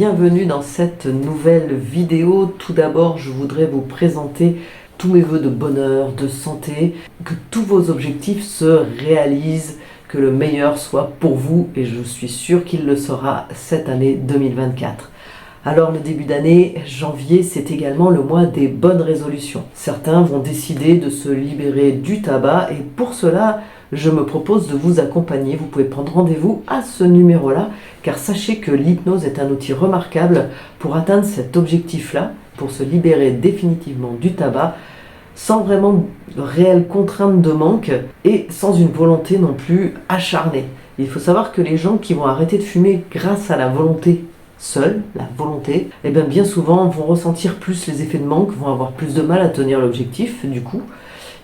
bienvenue dans cette nouvelle vidéo. Tout d'abord, je voudrais vous présenter tous mes vœux de bonheur, de santé, que tous vos objectifs se réalisent, que le meilleur soit pour vous et je suis sûr qu'il le sera cette année 2024. Alors le début d'année, janvier, c'est également le mois des bonnes résolutions. Certains vont décider de se libérer du tabac et pour cela, je me propose de vous accompagner. Vous pouvez prendre rendez-vous à ce numéro-là, car sachez que l'hypnose est un outil remarquable pour atteindre cet objectif-là, pour se libérer définitivement du tabac, sans vraiment de réelle contrainte de manque et sans une volonté non plus acharnée. Il faut savoir que les gens qui vont arrêter de fumer grâce à la volonté seule, la volonté, eh bien souvent vont ressentir plus les effets de manque, vont avoir plus de mal à tenir l'objectif du coup,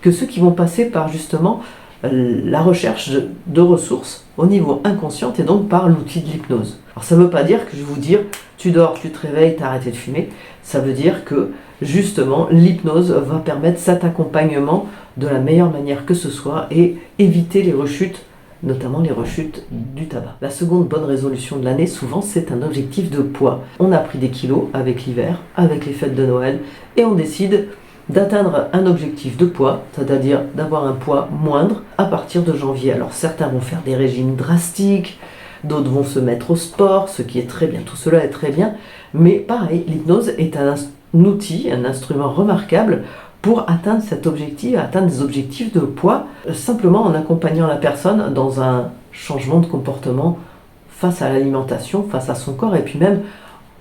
que ceux qui vont passer par justement la recherche de ressources au niveau inconscient et donc par l'outil de l'hypnose. Alors ça ne veut pas dire que je vais vous dire tu dors, tu te réveilles, tu as arrêté de fumer. Ça veut dire que justement l'hypnose va permettre cet accompagnement de la meilleure manière que ce soit et éviter les rechutes, notamment les rechutes du tabac. La seconde bonne résolution de l'année, souvent c'est un objectif de poids. On a pris des kilos avec l'hiver, avec les fêtes de Noël et on décide d'atteindre un objectif de poids, c'est-à-dire d'avoir un poids moindre à partir de janvier. Alors certains vont faire des régimes drastiques, d'autres vont se mettre au sport, ce qui est très bien, tout cela est très bien, mais pareil, l'hypnose est un outil, un instrument remarquable pour atteindre cet objectif, atteindre des objectifs de poids, simplement en accompagnant la personne dans un changement de comportement face à l'alimentation, face à son corps, et puis même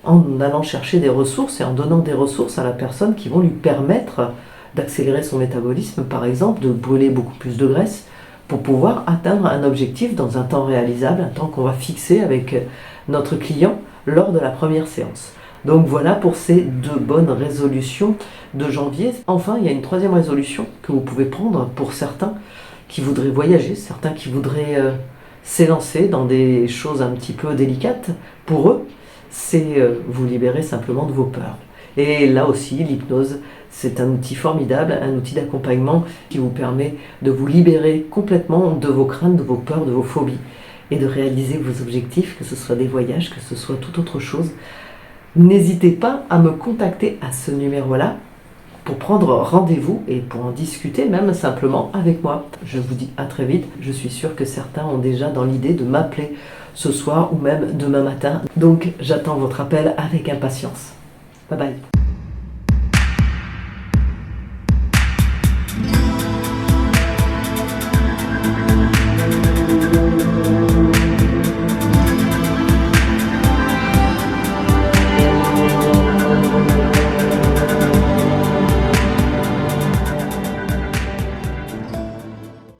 en allant chercher des ressources et en donnant des ressources à la personne qui vont lui permettre d'accélérer son métabolisme, par exemple, de brûler beaucoup plus de graisse pour pouvoir atteindre un objectif dans un temps réalisable, un temps qu'on va fixer avec notre client lors de la première séance. Donc voilà pour ces deux bonnes résolutions de janvier. Enfin, il y a une troisième résolution que vous pouvez prendre pour certains qui voudraient voyager, certains qui voudraient s'élancer dans des choses un petit peu délicates pour eux. C'est vous libérer simplement de vos peurs. Et là aussi, l'hypnose, c'est un outil formidable, un outil d'accompagnement qui vous permet de vous libérer complètement de vos craintes, de vos peurs, de vos phobies et de réaliser vos objectifs, que ce soit des voyages, que ce soit toute autre chose. N'hésitez pas à me contacter à ce numéro-là pour prendre rendez-vous et pour en discuter même simplement avec moi. Je vous dis à très vite. Je suis sûre que certains ont déjà dans l'idée de m'appeler ce soir ou même demain matin. Donc j'attends votre appel avec impatience. Bye bye.